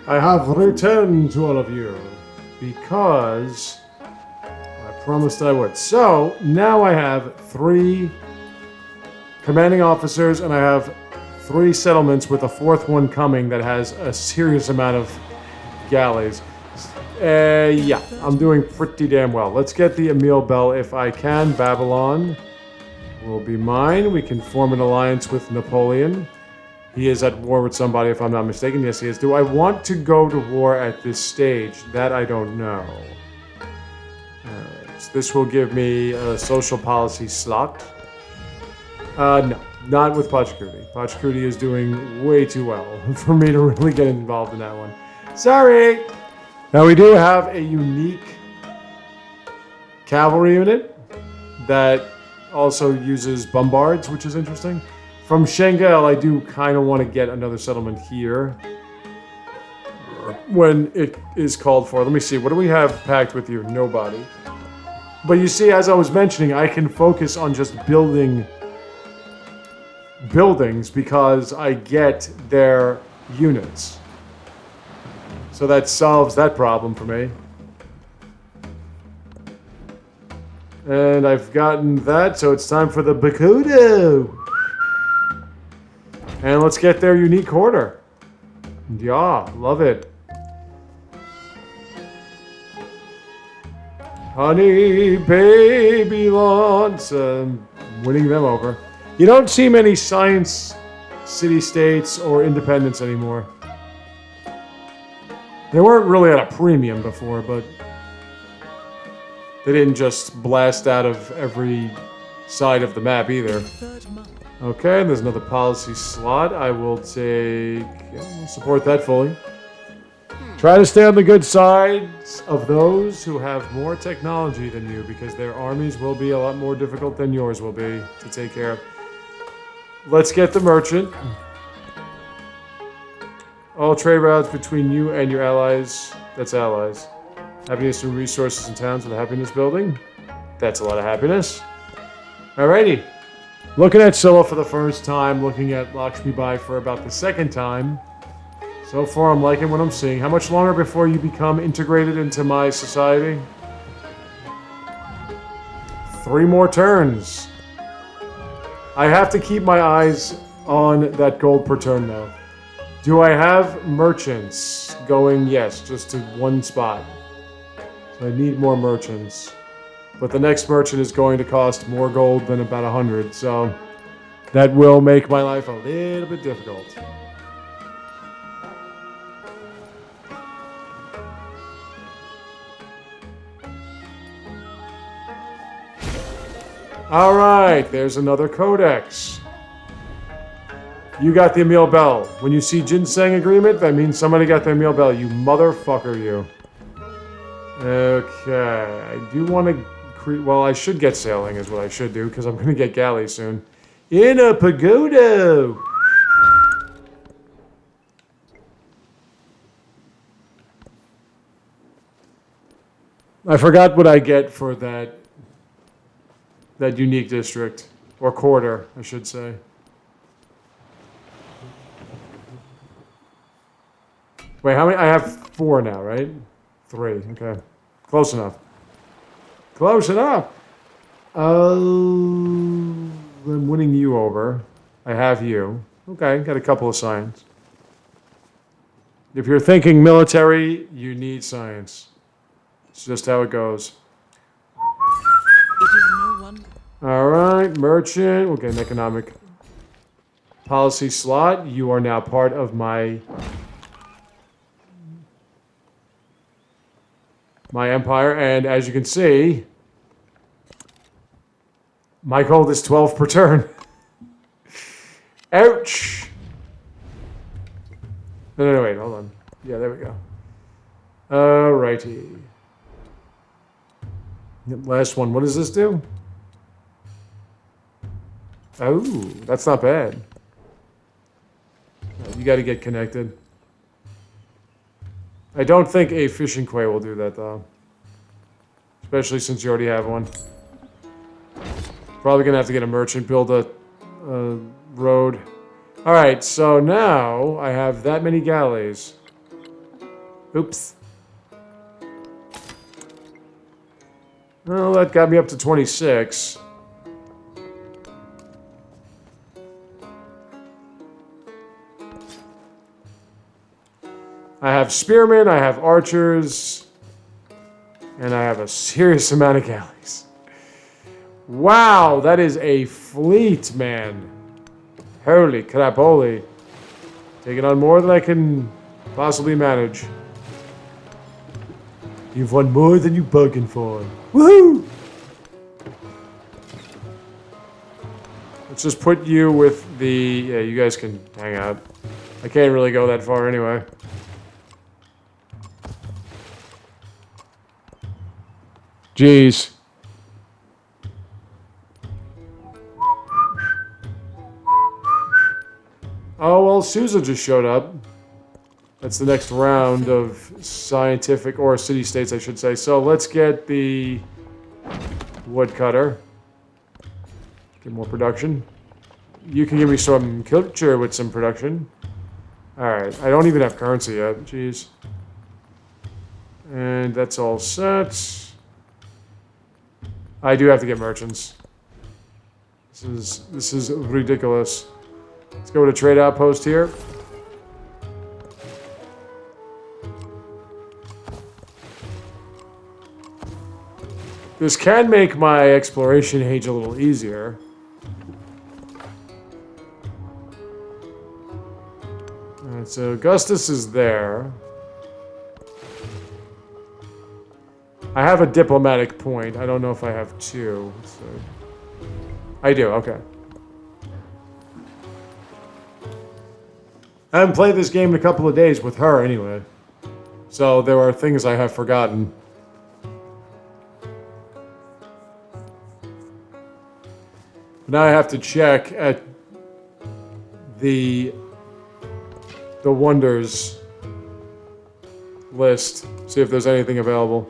I have returned to all of you because I promised I would. So now I have 3 commanding officers and I have 3 settlements with a 4th one coming that has a serious amount of galleys. Yeah, I'm doing pretty damn well. Let's get the Emil Bell if I can. Babylon will be mine. We can form an alliance with Napoleon. He is at war with somebody, if I'm not mistaken. Yes, he is. Do I want to go to war at this stage? That I don't know. Alright, so this will give me a social policy slot. No, not with Pachkuti. Pachkuti is doing way too well for me to really get involved in that one. Sorry! Now we do have a unique cavalry unit that also uses bombards, which is interesting. From Shanghai, I do kind of want to get another settlement here when it is called for. Let me see, what do we have packed with you? Nobody. But you see, as I was mentioning, I can focus on just building buildings because I get their units. So that solves that problem for me. And I've gotten that, so it's time for the Bakudo. And let's get their unique order. Yeah, love it. Honey, baby, lawns. Winning them over. You don't see many science city-states or independents anymore. They weren't really at a premium before, but they didn't just blast out of every side of the map either. Okay, there's another policy slot. I will take... I'll support that fully. Try to stay on the good sides of those who have more technology than you, because their armies will be a lot more difficult than yours will be to take care of. Let's get the merchant. All trade routes between you and your allies. That's allies. Happiness and resources and towns with a happiness building. That's a lot of happiness. Alrighty. Looking at Scylla for the first time. Looking at Lakshmibai for about the 2nd time. So far, I'm liking what I'm seeing. How much longer before you become integrated into my society? 3 more turns. I have to keep my eyes on that gold per turn, though. Do I have merchants going? Yes, just to 1 spot. So I need more merchants. But the next merchant is going to cost more gold than about 100, so that will make my life a little bit difficult. Alright, there's another codex. You got the Emil Bell. When you see Ginseng Agreement, that means somebody got the Emil Bell. You motherfucker, you. Okay, I do want to... Well, I should get sailing is what I should do, because I'm going to get galleys soon. In a pagoda! I forgot what I get for that unique district. Or quarter, I should say. Wait, how many? I have 4 now, right? 3, okay. Close enough. Close enough! I'm winning you over. I have you. Okay, got a couple of science. If you're thinking military, you need science. It's just how it goes. It is no wonder. Alright, merchant. We'll get an economic policy slot. You are now part of my empire, and as you can see, my gold is 12 per turn. Ouch! No, wait, hold on. Yeah, there we go. Alrighty. Last one. What does this do? Oh, that's not bad. You got to get connected. I don't think a fishing quay will do that, though. Especially since you already have one. Probably going to have to get a merchant, build a road. Alright, so now I have that many galleys. Oops. Well, that got me up to 26. I have spearmen, I have archers, and I have a serious amount of galleys. Wow, that is a fleet, man. Holy crap, holy. Taking on more than I can possibly manage. You've won more than you bargained for. Woohoo! Let's just put you with the... Yeah, you guys can hang out. I can't really go that far anyway. Jeez. Oh, well, Sousa just showed up. That's the next round of scientific, or city-states, I should say. So let's get the woodcutter. Get more production. You can give me some culture with some production. Alright, I don't even have currency yet. Jeez. And that's all set. I do have to get merchants. This is ridiculous. Let's go to trade outpost here. This can make my exploration age a little easier. Alright, so Augustus is there. I have a diplomatic point. I don't know if I have two. So. I do, okay. I haven't played this game in a couple of days with her anyway. So there are things I have forgotten. Now I have to check at the wonders list, see if there's anything available.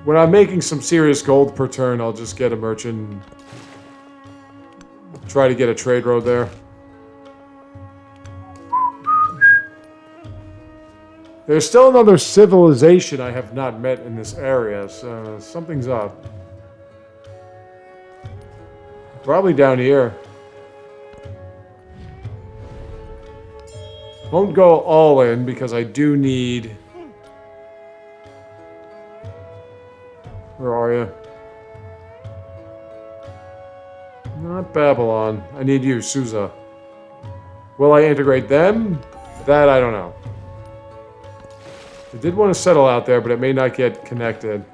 When I'm making some serious gold per turn, I'll just get a merchant. Try to get a trade road there. There's still another civilization I have not met in this area, so something's up. Probably down here. Won't go all in because I do need... Where are you? Not Babylon. I need you, Sousa. Will I integrate them? That I don't know. I did want to settle out there, but it may not get connected.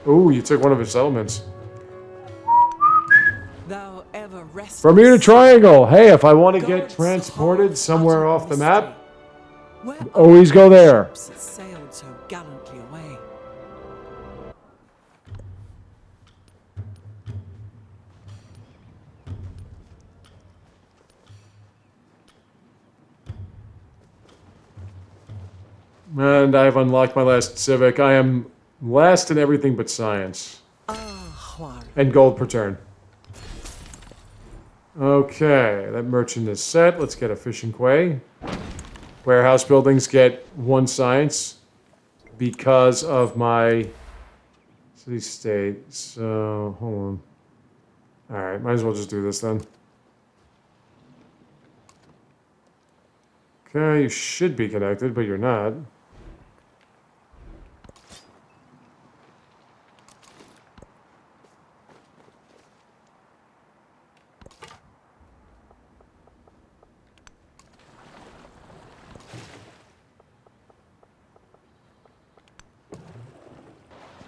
Ooh, you took one of his settlements. Thou ever restless. Bermuda Triangle. Hey, if I want to get transported somewhere off the map, always go there. Ships that sailed so gallantly away. And I've unlocked my last civic. I am last in everything but science. And gold per turn. Okay, that merchant is set. Let's get a fishing quay. Warehouse buildings get 1 science because of my city-state. So, hold on. Alright, might as well just do this then. Okay, you should be connected, but you're not.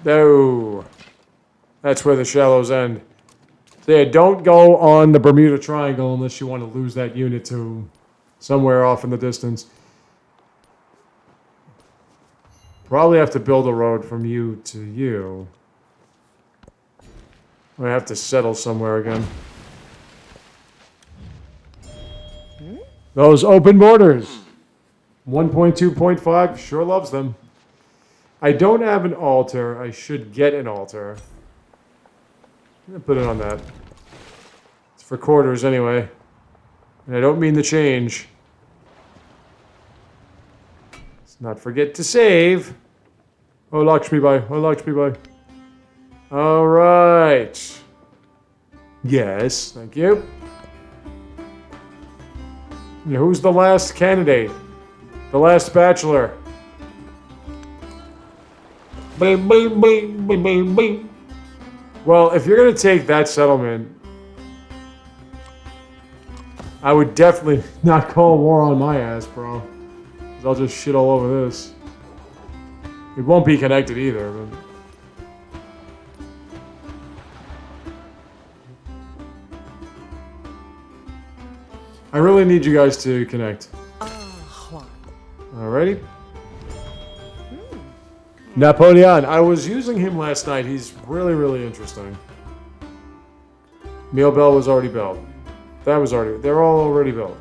No. That's where the shallows end. So yeah, don't go on the Bermuda Triangle unless you want to lose that unit to somewhere off in the distance. Probably have to build a road from you to you. I have to settle somewhere again. Those open borders. 1.2.5 sure loves them. I don't have an altar. I should get an altar. I'm going to put it on that. It's for quarters anyway. And I don't mean the change. Let's not forget to save. Oh, Lakshmibai. Oh, Lakshmibai. All right. Yes, thank you. And who's the last candidate? The last bachelor. Bing, bing, bing, bing, bing, bing. Well, if you're going to take that settlement, I would definitely not call war on my ass, bro. 'Cause I'll just shit all over this. It won't be connected either, but... I really need you guys to connect. Alrighty. Napoleon. I was using him last night. He's really, really interesting. Meal bell was already built. That was already... They're all already built.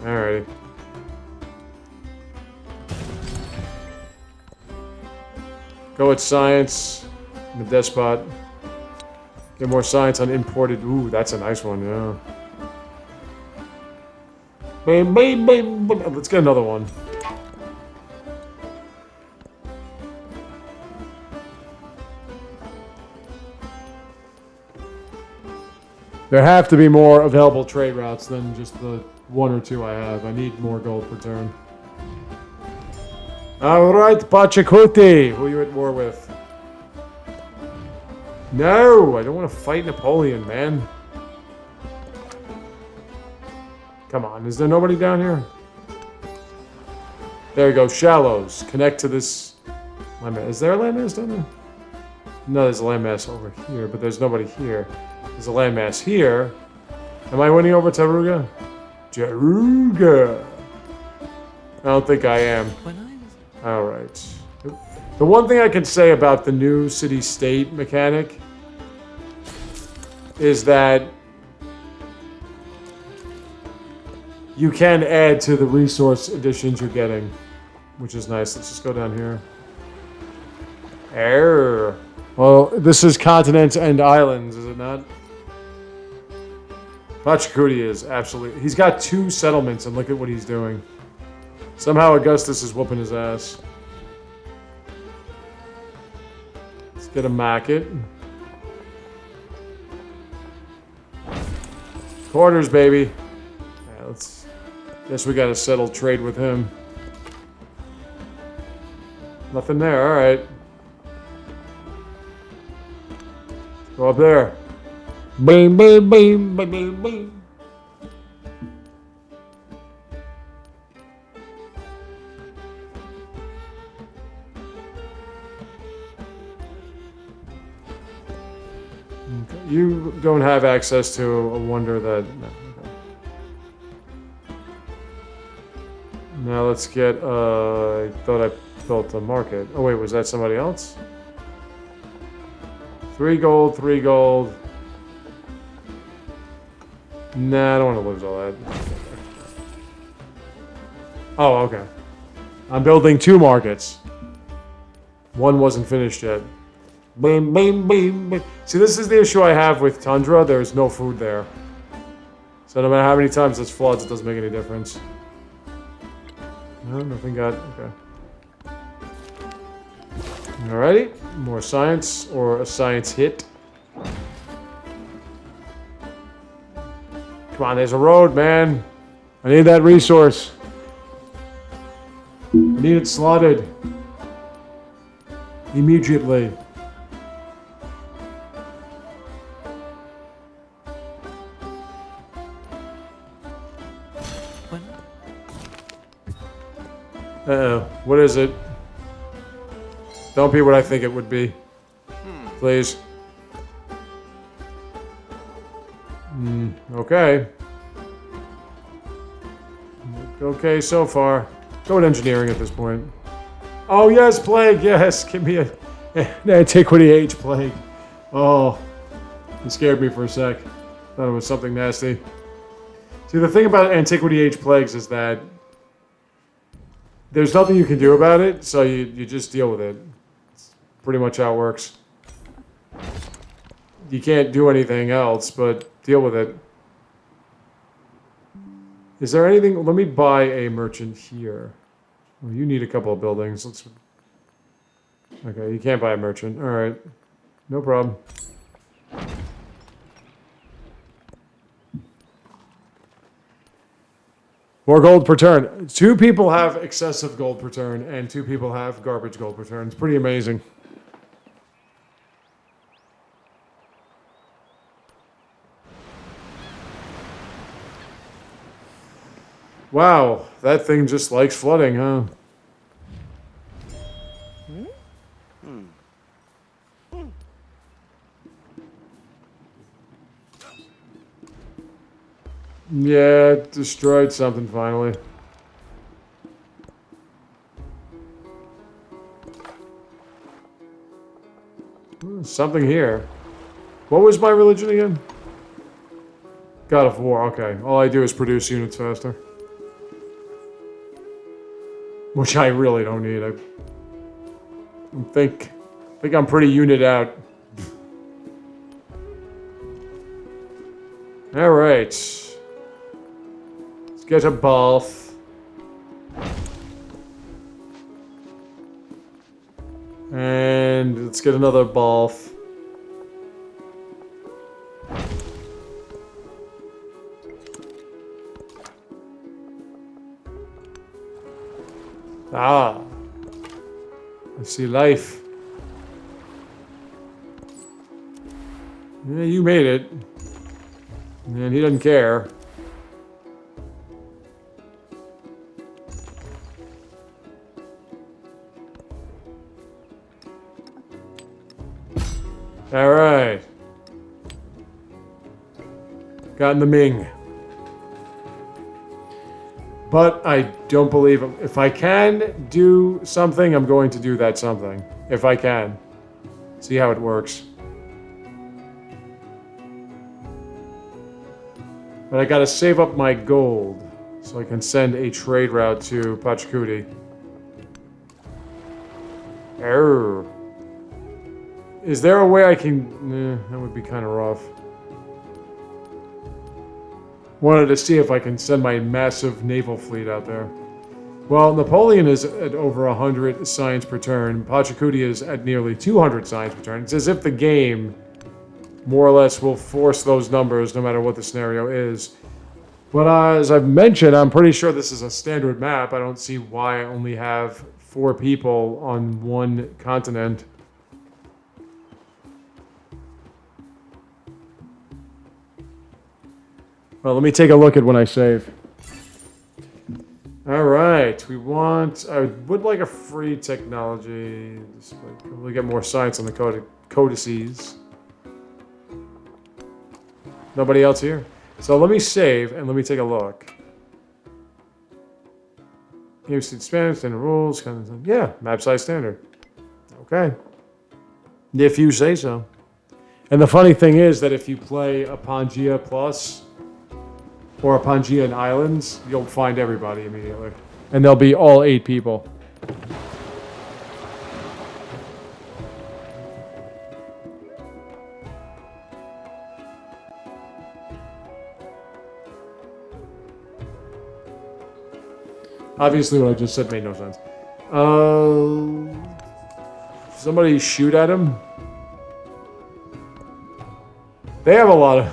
Alrighty. Go with science. I'm a despot. Get more science on imported... Ooh, that's a nice one, yeah. Bam, bam, bam, bam. Let's get another one. There have to be more available trade routes than just the 1 or 2 I have. I need more gold per turn. Alright, Pachacuti. Who are you at war with? No, I don't want to fight Napoleon, man. Come on, is there nobody down here? There we go, shallows. Connect to this landmass. Is there a landmass down there? No, there's a landmass over here, but there's nobody here. There's a landmass here. Am I winning over Taruga? Taruga! I don't think I am. Alright. The one thing I can say about the new city-state mechanic is that you can add to the resource additions you're getting, which is nice. Let's just go down here. Err. Well, this is continents and islands, is it not? Pachacuti is absolutely... He's got 2 settlements, and look at what he's doing. Somehow Augustus is whooping his ass. Let's get a market. Quarters, baby. Yeah, let's... Guess we gotta settle trade with him. Nothing there, alright. Go up there. Boom, boom, boom, boom, boom, boom. Okay. You don't have access to a wonder that... No. Now let's get, I thought I built a market. Oh wait, was that somebody else? 3 gold, 3 gold. Nah, I don't want to lose all that. Oh, okay. I'm building 2 markets. One wasn't finished yet. Boom, boom, boom, boom. See, this is the issue I have with Tundra. There's no food there. So no matter how many times this floods, it doesn't make any difference. No, nothing got... Okay. Alrighty. More science, or a science hit. Come on, there's a road, man. I need that resource. I need it slotted. Immediately. Uh-oh. What is it? Don't be what I think it would be. Please. Okay. Okay so far. Go with engineering at this point. Oh yes, plague, yes. Give me an antiquity age plague. Oh. It scared me for a sec. Thought it was something nasty. See, the thing about antiquity age plagues is that there's nothing you can do about it, so you just deal with it. It's pretty much how it works. You can't do anything else, but deal with it. Is there anything? Let me buy a merchant here. Well, you need a couple of buildings. Let's. Okay, you can't buy a merchant. All right, no problem. More gold per turn. 2 people have excessive gold per turn, and 2 people have garbage gold per turn. It's pretty amazing. Wow, that thing just likes flooding, huh? Yeah, it destroyed something finally. Something here. What was my religion again? God of War, okay. All I do is produce units faster. Which I really don't need. I think I'm pretty unit out. Alright. Let's get a bath. And let's get another bath. Ah. I see life. Yeah, you made it. And he doesn't care. All right. Gotten the Ming. But I don't believe him. If I can do something, I'm going to do that something. If I can. See how it works. But I gotta save up my gold so I can send a trade route to Pachacuti. Error. Is there a way I can... that would be kind of rough. Wanted to see if I can send my massive naval fleet out there. Well, Napoleon is at over 100 science per turn. Pachacuti is at nearly 200 science per turn. It's as if the game, more or less, will force those numbers no matter what the scenario is. But as I've mentioned, I'm pretty sure this is a standard map. I don't see why I only have 4 people on one continent. Well, let me take a look at when I save. All right, we want... I would like a free technology. Just probably get more science on the codices. Nobody else here? So let me save and let me take a look. Game state Spanish, standard rules, kind of... Yeah, map size standard. Okay. If you say so. And the funny thing is that if you play a Pangaea Plus... or a Pangaean Islands, you'll find everybody immediately. And they'll be all 8 people. Obviously what I just said made no sense. Somebody shoot at him? They have a lot of...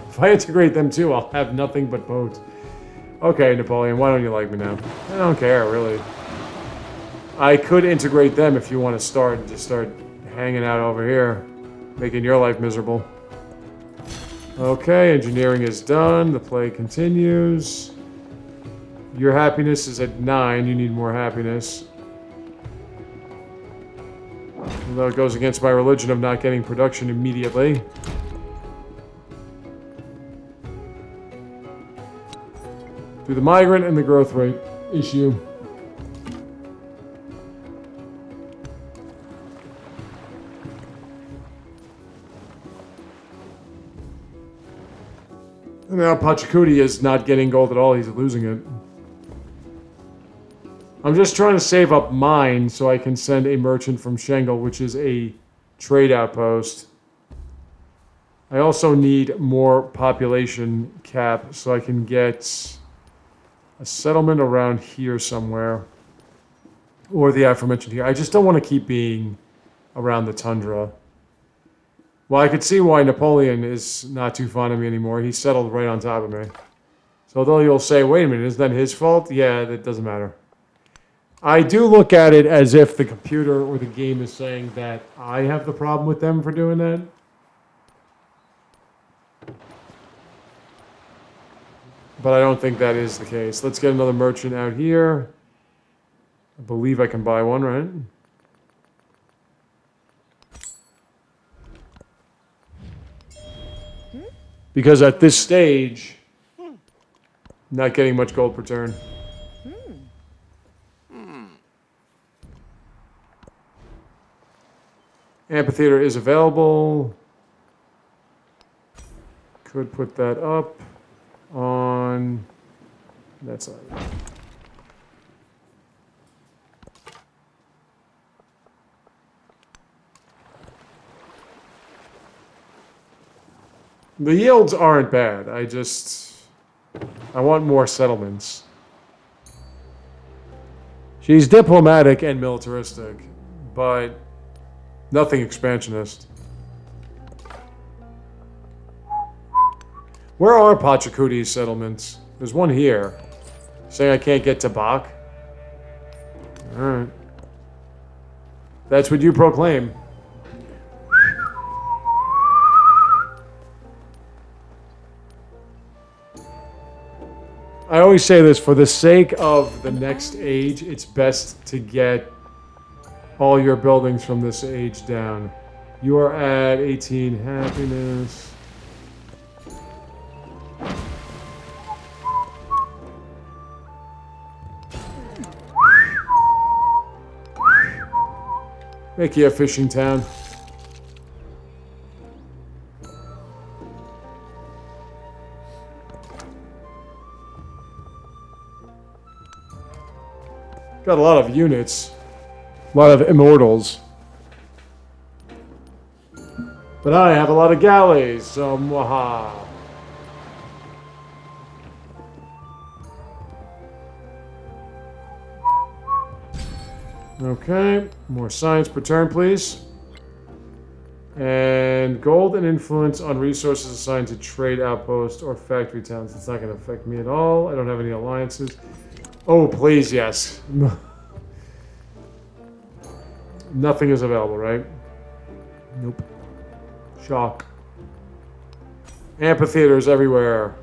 If I integrate them too, I'll have nothing but boats. Okay, Napoleon, why don't you like me now? I don't care, really. I could integrate them if you want to just start hanging out over here, making your life miserable. Okay, engineering is done. The play continues. Your happiness is at 9. You need more happiness. Although it goes against my religion of not getting production immediately. Do the migrant and the growth rate issue. And now Pachacuti is not getting gold at all, he's losing it. I'm just trying to save up mine so I can send a merchant from Shengal, which is a trade outpost. I also need more population cap so I can get a settlement around here somewhere. Or the aforementioned here. I just don't want to keep being around the tundra. Well, I could see why Napoleon is not too fond of me anymore. He settled right on top of me. So although you'll say, wait a minute, isn't that his fault? Yeah, that doesn't matter. I do look at it as if the computer or the game is saying that I have the problem with them for doing that. But I don't think that is the case. Let's get another merchant out here. I believe I can buy one, right? Because at this stage, not getting much gold per turn. Amphitheater is available. Could put that up on that side. The yields aren't bad. I want more settlements. She's diplomatic and militaristic, but nothing expansionist. Where are Pachacuti's settlements? There's one here. Saying I can't get to Bach? Alright. That's what you proclaim. I always say this, for the sake of the next age, it's best to get all your buildings from this age down. You are at 18 happiness. Make you a fishing town. Got a lot of units. A lot of immortals. But I have a lot of galleys, so mwaha. Okay, more science per turn, please. And gold and influence on resources assigned to trade outposts or factory towns. It's not going to affect me at all. I don't have any alliances. Oh, please, yes. Nothing is available, right? Nope. Shock. Amphitheaters everywhere.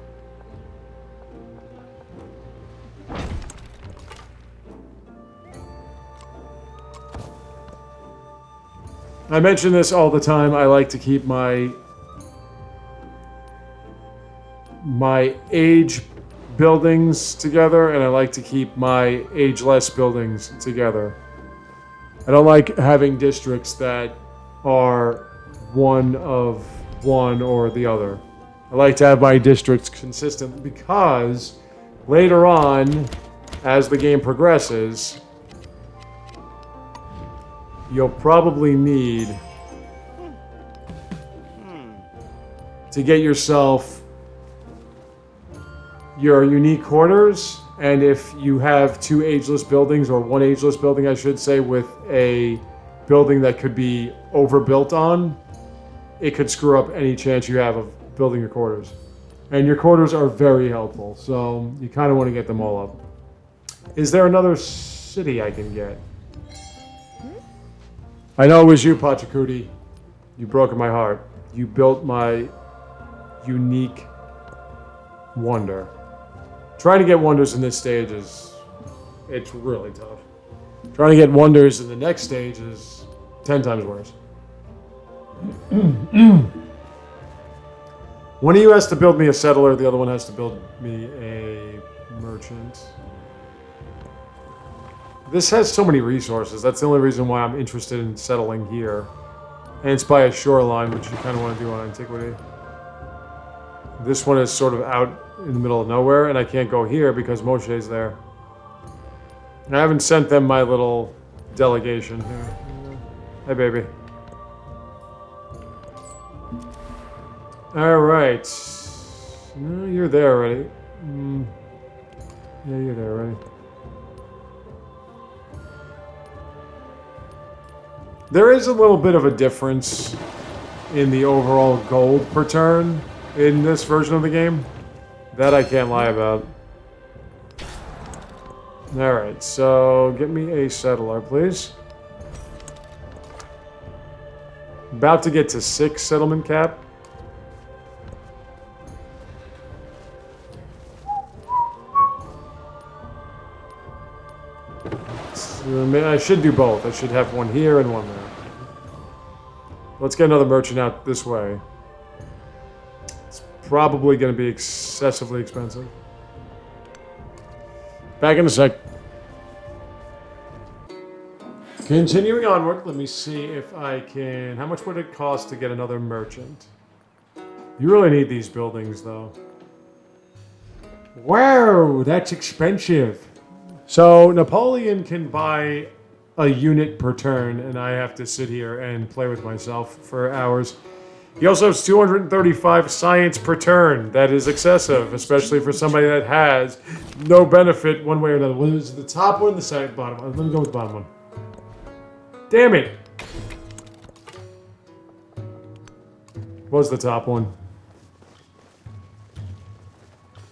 I mention this all the time. I like to keep my age buildings together, and I like to keep my ageless buildings together. I don't like having districts that are one of one or the other. I like to have my districts consistent because later on, as the game progresses, you'll probably need to get yourself your unique quarters, and if you have two ageless buildings, or one ageless building I should say, with a building that could be overbuilt on, it could screw up any chance you have of building your quarters. And your quarters are very helpful, so you kind of want to get them all up. Is there another city I can get? I know it was you, Pachacuti. You broke my heart. You built my unique wonder. Trying to get wonders in this stage it's really tough. Trying to get wonders in the next stage is 10 times worse. One of you has to build me a settler, the other one has to build me a merchant. This has so many resources. That's the only reason why I'm interested in settling here. And it's by a shoreline, which you kind of want to do on Antiquity. This one is sort of out in the middle of nowhere, and I can't go here because Moshe's there. I haven't sent them my little delegation here. Hey, baby. All right. No, you're there already. Yeah, you're there, right? There is a little bit of a difference in the overall gold per turn in this version of the game. That I can't lie about. Alright, so get me a settler, please. About to get to 6 settlement cap. So, I should do both. I should have one here and one there. Let's get another merchant out this way. It's probably going to be excessively expensive. Back in a sec. Continuing onward, let me see if I can... How much would it cost to get another merchant? You really need these buildings, though. Wow, that's expensive. So, Napoleon can buy a unit per turn, and I have to sit here and play with myself for hours. He also has 235 science per turn. That is excessive, especially for somebody that has no benefit one way or another. Was it the top one or the bottom one? Let me go with the bottom one. Damn it! Was the top one.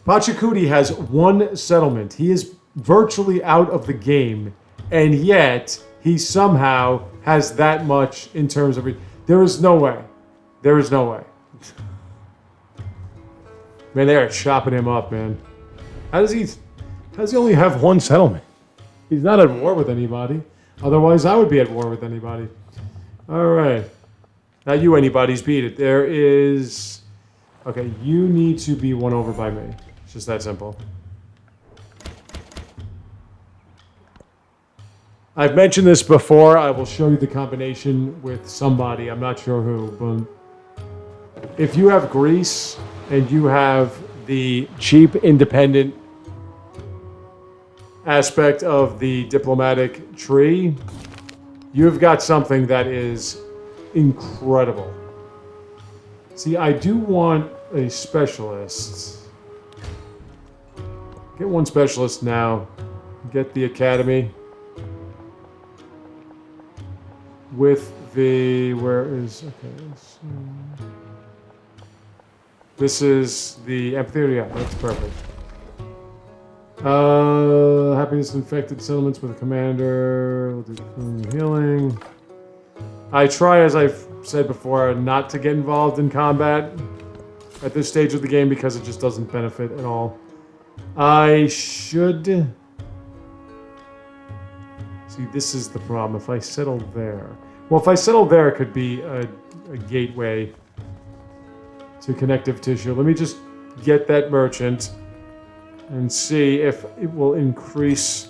Pachacuti has 1 settlement. He is virtually out of the game, and yet he somehow has that much in terms of... There is no way. There is no way. Man, they are chopping him up, man. How does he only have 1 settlement? He's not at war with anybody. Otherwise, I would be at war with anybody. All right. Now you anybody's beat it. There is... Okay, you need to be won over by me. It's just that simple. I've mentioned this before. I will show you the combination with somebody. I'm not sure who, but if you have Greece and you have the cheap, independent aspect of the diplomatic tree, you've got something that is incredible. See, I do want a specialist. Get 1 specialist now. Get the academy. With the... Where is... Okay. So, this is the amphitheater. Yeah, that's perfect. Happiness infected settlements with a commander. We'll do healing. I try, as I've said before, not to get involved in combat at this stage of the game because it just doesn't benefit at all. I should... See, this is the problem. If I settle there... Well, if I settle there, it could be a gateway to connective tissue. Let me just get that merchant and see if it will increase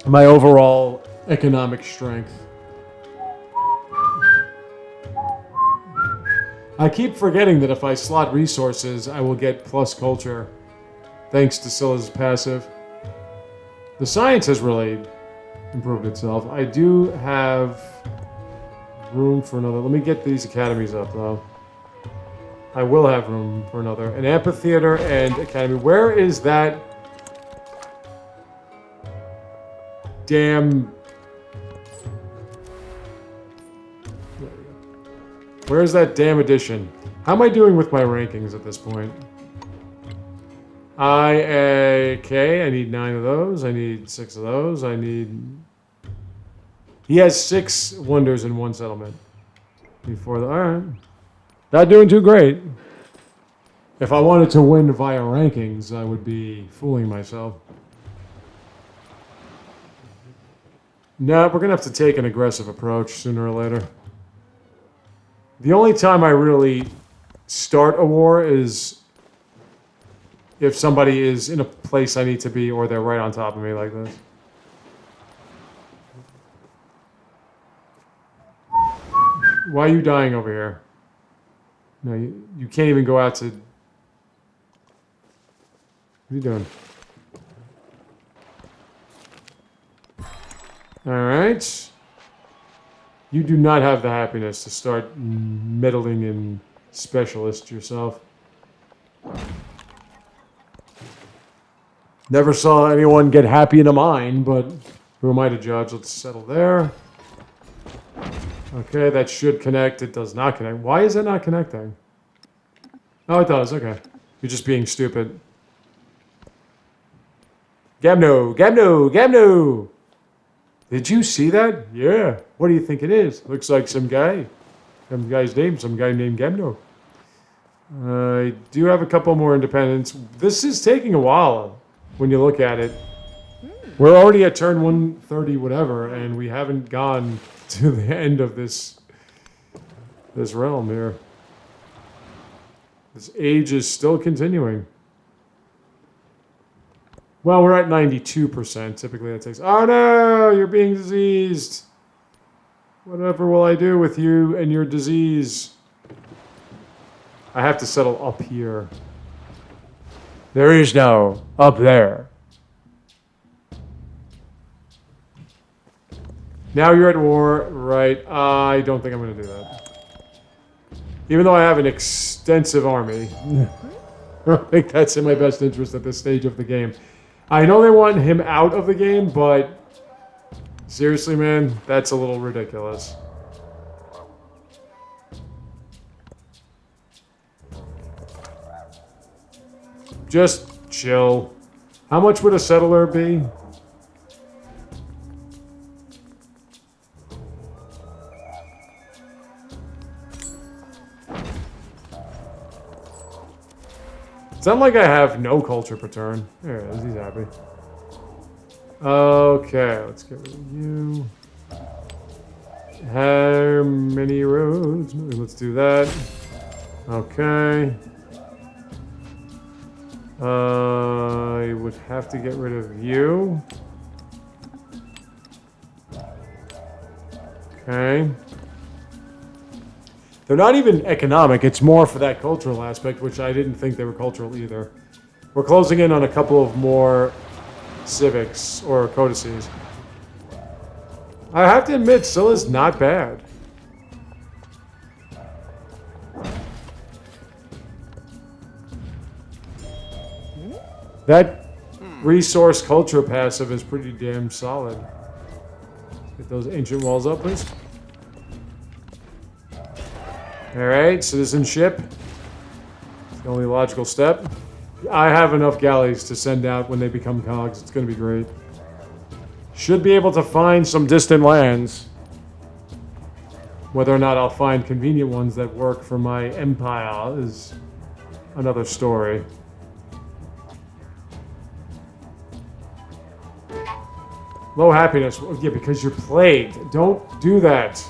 my overall economic strength. I keep forgetting that if I slot resources, I will get plus culture, thanks to Scylla's passive. The science has really improved itself. I do have room for another. Let me get these academies up, though. I will have room for another. An amphitheater and academy. Where is that damn... Where is that damn edition? How am I doing with my rankings at this point? Okay, I need 9 of those. I need 6 of those. I need... He has 6 wonders in 1 settlement. Before the... Alright. Not doing too great. If I wanted to win via rankings, I would be fooling myself. No, we're going to have to take an aggressive approach sooner or later. The only time I really start a war is if somebody is in a place I need to be or they're right on top of me like this. Why are you dying over here? No, you can't even go out to... What are you doing? Alright. You do not have the happiness to start meddling in specialists yourself. Never saw anyone get happy in a mine, but who am I to judge? Let's settle there. Okay, that should connect. It does not connect. Why is it not connecting? Oh, it does. Okay. You're just being stupid. Gamno! Gamno! Gamno! Did you see that? Yeah. What do you think it is? Looks like some guy. Some guy's name. Some guy named Gamno. I do have a couple more independents. This is taking a while when you look at it. We're already at turn 130 whatever, and we haven't gone to the end of this realm here. This age is still continuing. Well, we're at 92%. Typically that takes... Oh no! You're being diseased! Whatever will I do with you and your disease? I have to settle up here. There is no up there. Now you're at war, right? I don't think I'm going to do that. Even though I have an extensive army. I don't think that's in my best interest at this stage of the game. I know they want him out of the game, but seriously, man, that's a little ridiculous. Just chill. How much would a settler be? It's not like I have no culture per turn. There it is, he's happy. Okay, let's get rid of you. How many roads? Let's do that. Okay. I would have to get rid of you. Okay. They're not even economic. It's more for that cultural aspect, which I didn't think they were cultural either. We're closing in on a couple of more civics or codices. I have to admit, Scylla's not bad. That resource culture passive is pretty damn solid. Get those ancient walls up, please. Alright, citizenship. It's the only logical step. I have enough galleys to send out when they become cogs. It's going to be great. Should be able to find some distant lands. Whether or not I'll find convenient ones that work for my empire is another story. Low happiness. Yeah, because you're plagued. Don't do that.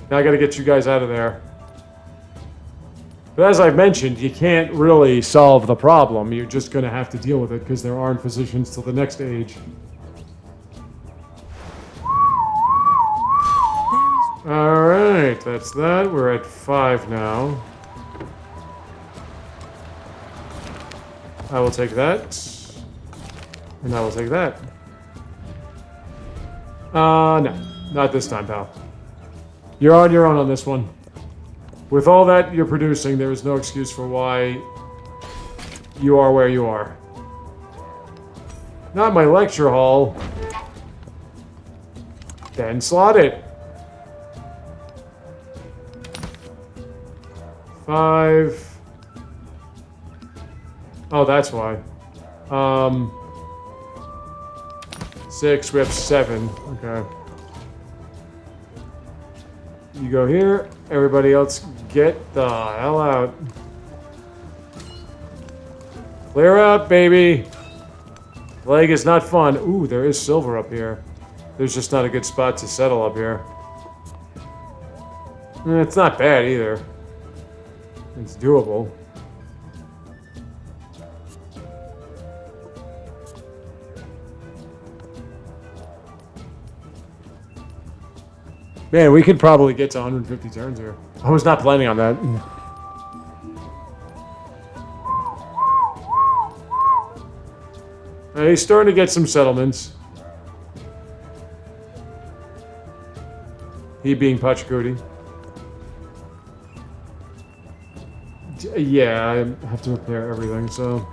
Now I got to get you guys out of there. But as I've mentioned, you can't really solve the problem. You're just going to have to deal with it because there aren't physicians till the next age. Alright, that's that. We're at 5 now. I will take that. And I will take that. No. Not this time, pal. You're on your own on this one. With all that you're producing, there is no excuse for why you are where you are. Not my lecture hall. Then slot it. 5. Oh, that's why. 6. We have 7. Okay. You go here. Everybody else, get the hell out. Clear out, baby. Plague is not fun. Ooh, there is silver up here. There's just not a good spot to settle up here. It's not bad either. It's doable. Man, we could probably get to 150 turns here. I was not planning on that. He's starting to get some settlements. He being Pachakudi. Yeah, I have to repair everything, so...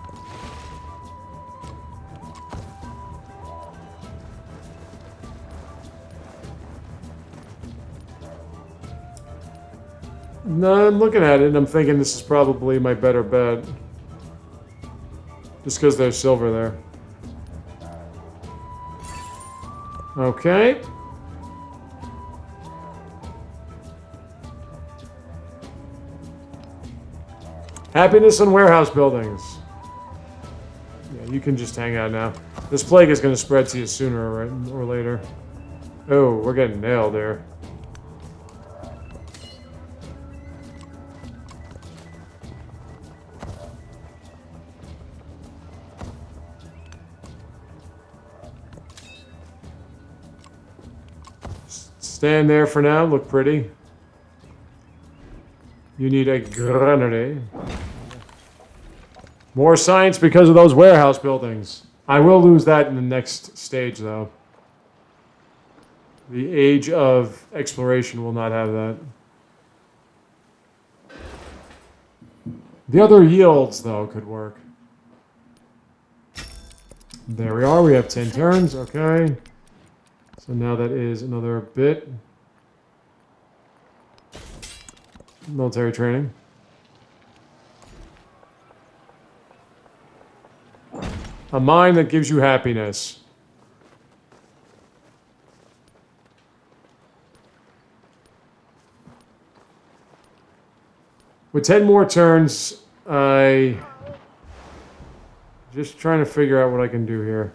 No, I'm looking at it and I'm thinking this is probably my better bet. Just because there's silver there. Okay. Happiness in warehouse buildings. Yeah, you can just hang out now. This plague is going to spread to you sooner or later. Oh, we're getting nailed there. Stand there for now. Look pretty. You need a grenade. More science because of those warehouse buildings. I will lose that in the next stage, though. The age of exploration will not have that. The other yields, though, could work. There we are. We have 10 turns. Okay. So now that is another bit. Military training. A mine that gives you happiness. With 10 more turns, just trying to figure out what I can do here.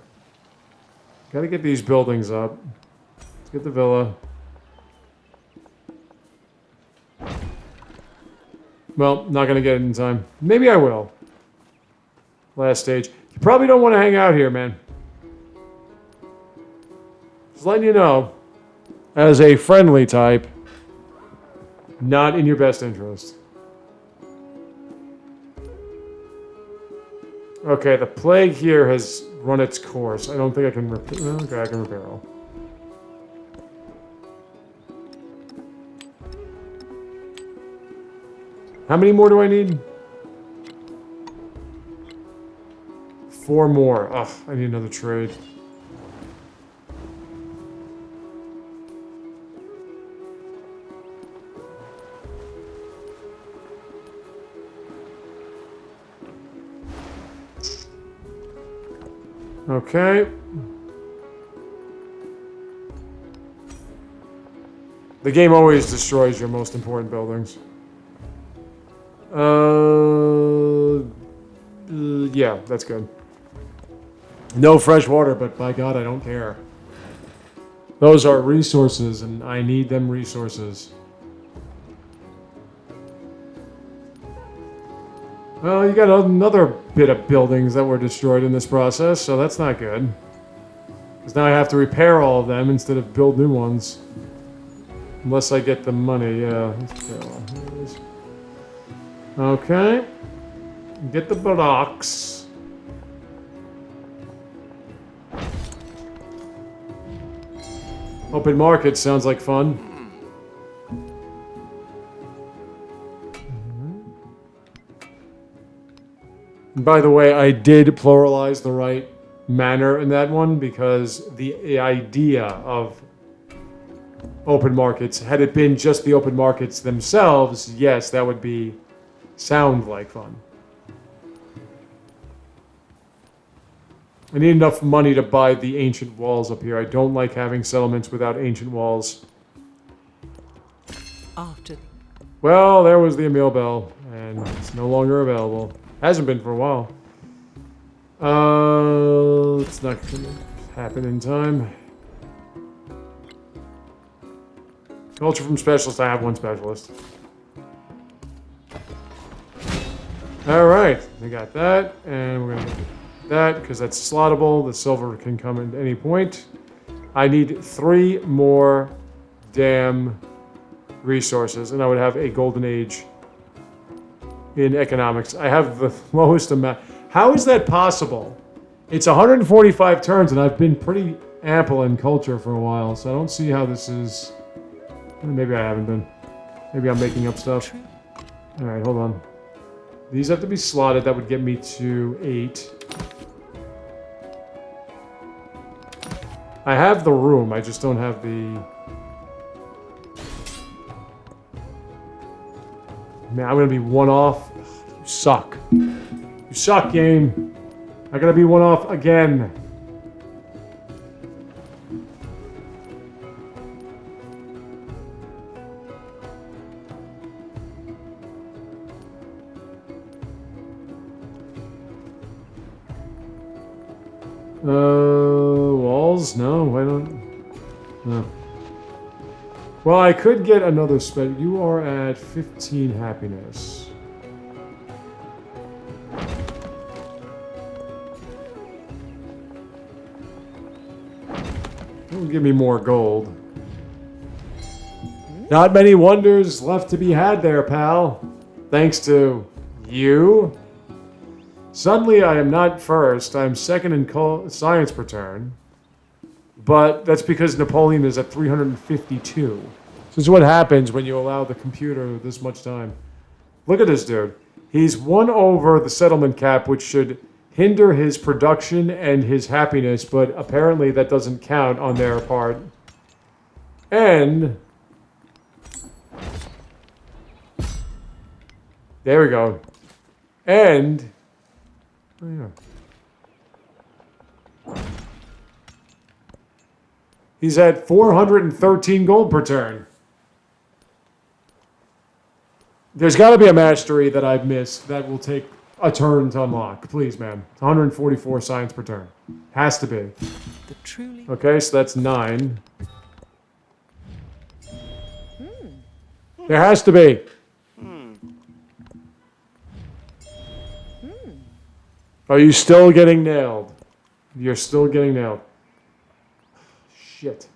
Got to get these buildings up. Let's get the villa. Well, not going to get it in time. Maybe I will. Last stage. You probably don't want to hang out here, man. Just letting you know, as a friendly type, not in your best interest. Okay, the plague here has run its course. I don't think I can repair. Okay, I can repair all. How many more do I need? 4 more. Ugh, I need another trade. Okay. The game always destroys your most important buildings. Yeah, that's good. No fresh water, but by God, I don't care. Those are resources, and I need them resources. Well, you got another bit of buildings that were destroyed in this process, so that's not good. Because now I have to repair all of them instead of build new ones. Unless I get the money, yeah. Let's go. Here it is. Okay. Get the blocks. Open market sounds like fun. And by the way, I did pluralize the right manner in that one because the idea of open markets, had it been just the open markets themselves, yes, that would sound like fun. I need enough money to buy the ancient walls up here. I don't like having settlements without ancient walls. After. Well, there was the Emil Bell, and it's no longer available. Hasn't been for a while. It's not going to happen in time. Culture from specialist. I have one specialist. All right, we got that, and we're going to get that because that's slottable. The silver can come at any point. I need 3 more damn resources, and I would have a golden age in economics. I have the lowest amount. How is that possible? It's 145 turns, and I've been pretty ample in culture for a while, so I don't see how this is. Maybe I haven't been. Maybe I'm making up stuff. All right, hold on. These have to be slotted. That would get me to 8. I have the room. I just don't have the... Man, I'm gonna be one off. You suck. You suck, game. I gotta be one off again. Walls? No, why don't? No. Well, I could get another spell. You are at 15 happiness. Don't give me more gold. Not many wonders left to be had there, pal. Thanks to you. Suddenly, I am not first. I am second in science per turn. But that's because Napoleon is at 352. This is what happens when you allow the computer this much time. Look at this dude. He's won over the settlement cap, which should hinder his production and his happiness, but apparently that doesn't count on their part. And there we go. And oh yeah. He's at 413 gold per turn. There's got to be a mastery that I've missed that will take a turn to unlock. Please, man. 144 science per turn. Has to be. Okay, so that's 9. There has to be. Are you still getting nailed? You're still getting nailed. Shit.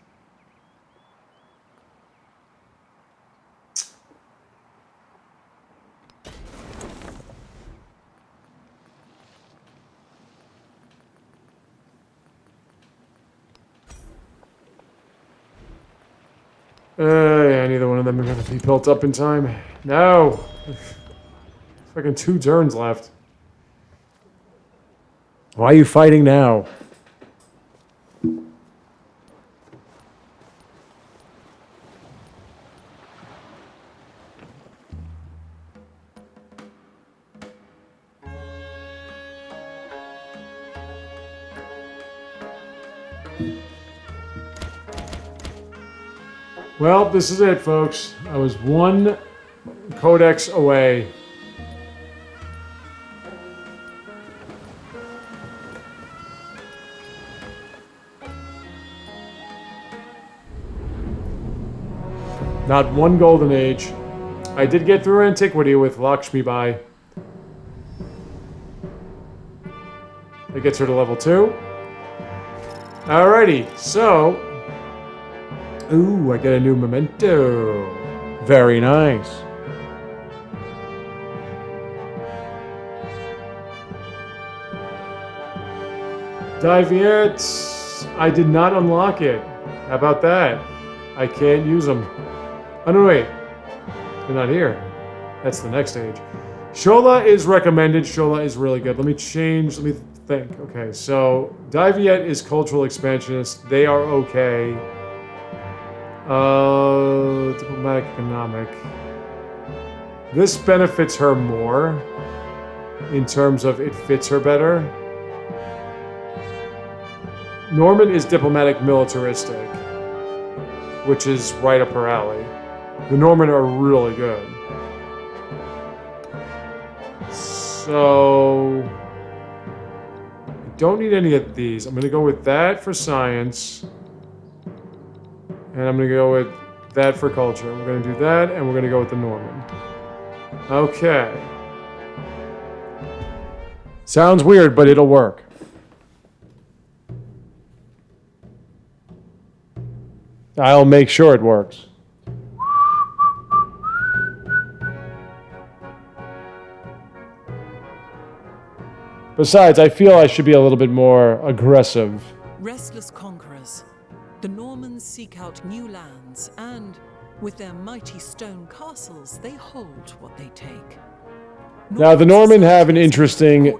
Yeah, neither one of them are going to be built up in time. No. Fucking 2 turns left. Why are you fighting now? Well, this is it, folks. I was 1 codex away. Not 1 golden age. I did get through antiquity with Lakshmibai. It gets her to level 2. Alrighty, so ooh, I get a new memento. Very nice. Diviettes, I did not unlock it. How about that? I can't use them. Oh no, wait. They're not here. That's the next stage. Shola is recommended. Shola is really good. Let me think. Okay, so Diviette is cultural expansionist. They are okay. Diplomatic economic. This benefits her more in terms of it fits her better. Norman is diplomatic militaristic, which is right up her alley. The Norman are really good. So I don't need any of these. I'm gonna go with that for science. And I'm going to go with that for culture. We're going to do that, and we're going to go with the Norman. Okay. Sounds weird, but it'll work. I'll make sure it works. Besides, I feel I should be a little bit more aggressive. Restless conquerors. The Normans seek out new lands, and with their mighty stone castles, they hold what they take. Now, the Norman have an interesting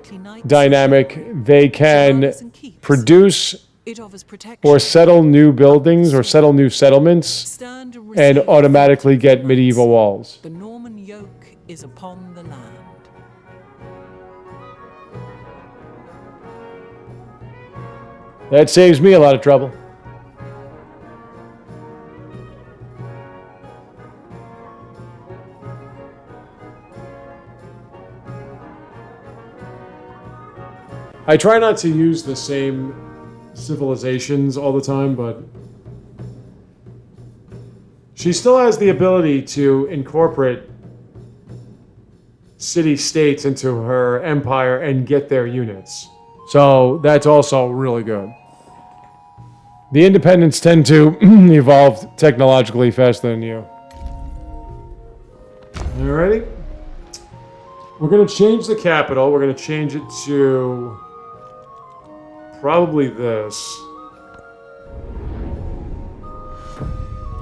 dynamic. They can produce or settle new buildings or settle new settlements and automatically get medieval walls. The Norman yoke is upon the land. That saves me a lot of trouble. I try not to use the same civilizations all the time, but she still has the ability to incorporate city-states into her empire and get their units. So that's also really good. The independents tend to evolve technologically faster than you. Alrighty. We're going to change the capital. We're going to change it to probably this.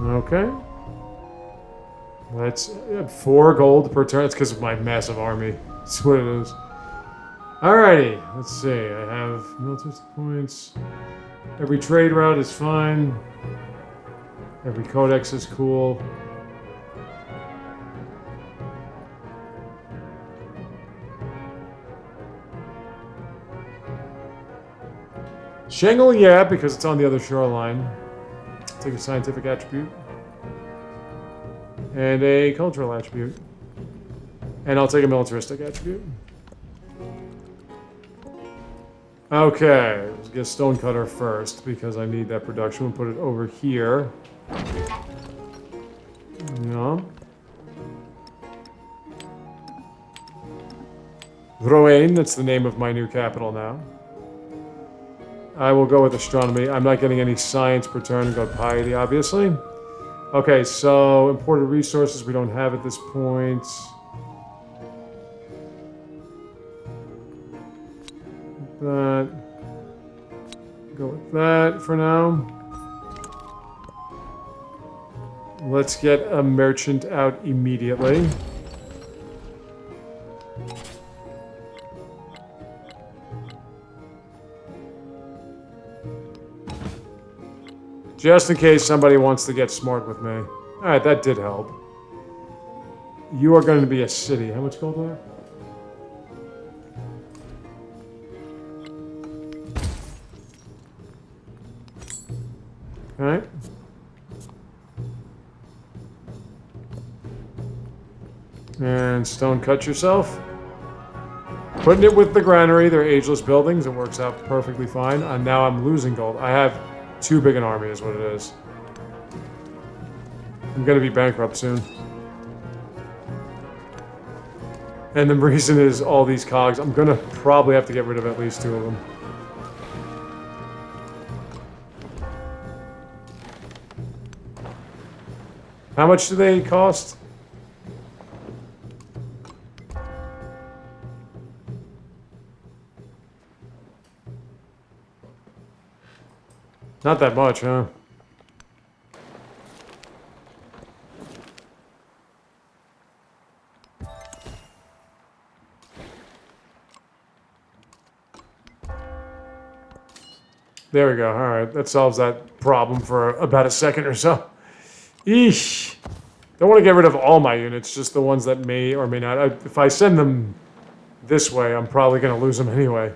Okay. That's 4 gold per turn. It's because of my massive army. That's what it is. Alrighty. Let's see. I have military points. Every trade route is fine. Every codex is cool. Shangle, yeah, because it's on the other shoreline. Take a scientific attribute. And a cultural attribute. And I'll take a militaristic attribute. Okay, let's get Stonecutter first, because I need that production. We'll put it over here. Yeah. Rouen, that's the name of my new capital now. I will go with astronomy. I'm not getting any science per turn. Go piety, obviously. Okay, so imported resources we don't have at this point. That. Go with that for now. Let's get a merchant out immediately. Just in case somebody wants to get smart with me. Alright, that did help. You are going to be a city. How much gold are there? Alright. And stone cut yourself. Putting it with the granary. They're ageless buildings. It works out perfectly fine. And now I'm losing gold. I have too big an army is what it is. I'm going to be bankrupt soon. And the reason is all these cogs. I'm going to probably have to get rid of at least 2 of them. How much do they cost? Not that much, huh? There we go. All right. That solves that problem for about a second or so. Eesh. Don't want to get rid of all my units, just the ones that may or may not. If I send them this way, I'm probably going to lose them anyway.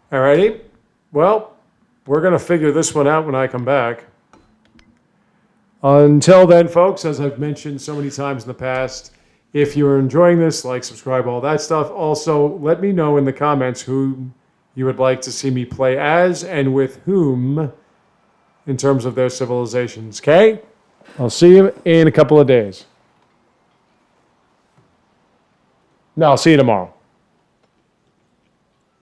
Alrighty. Well, we're going to figure this one out when I come back. Until then, folks, as I've mentioned so many times in the past, if you're enjoying this, like, subscribe, all that stuff. Also, let me know in the comments who you would like to see me play as and with whom in terms of their civilizations, okay? I'll see you in a couple of days. No, I'll see you tomorrow.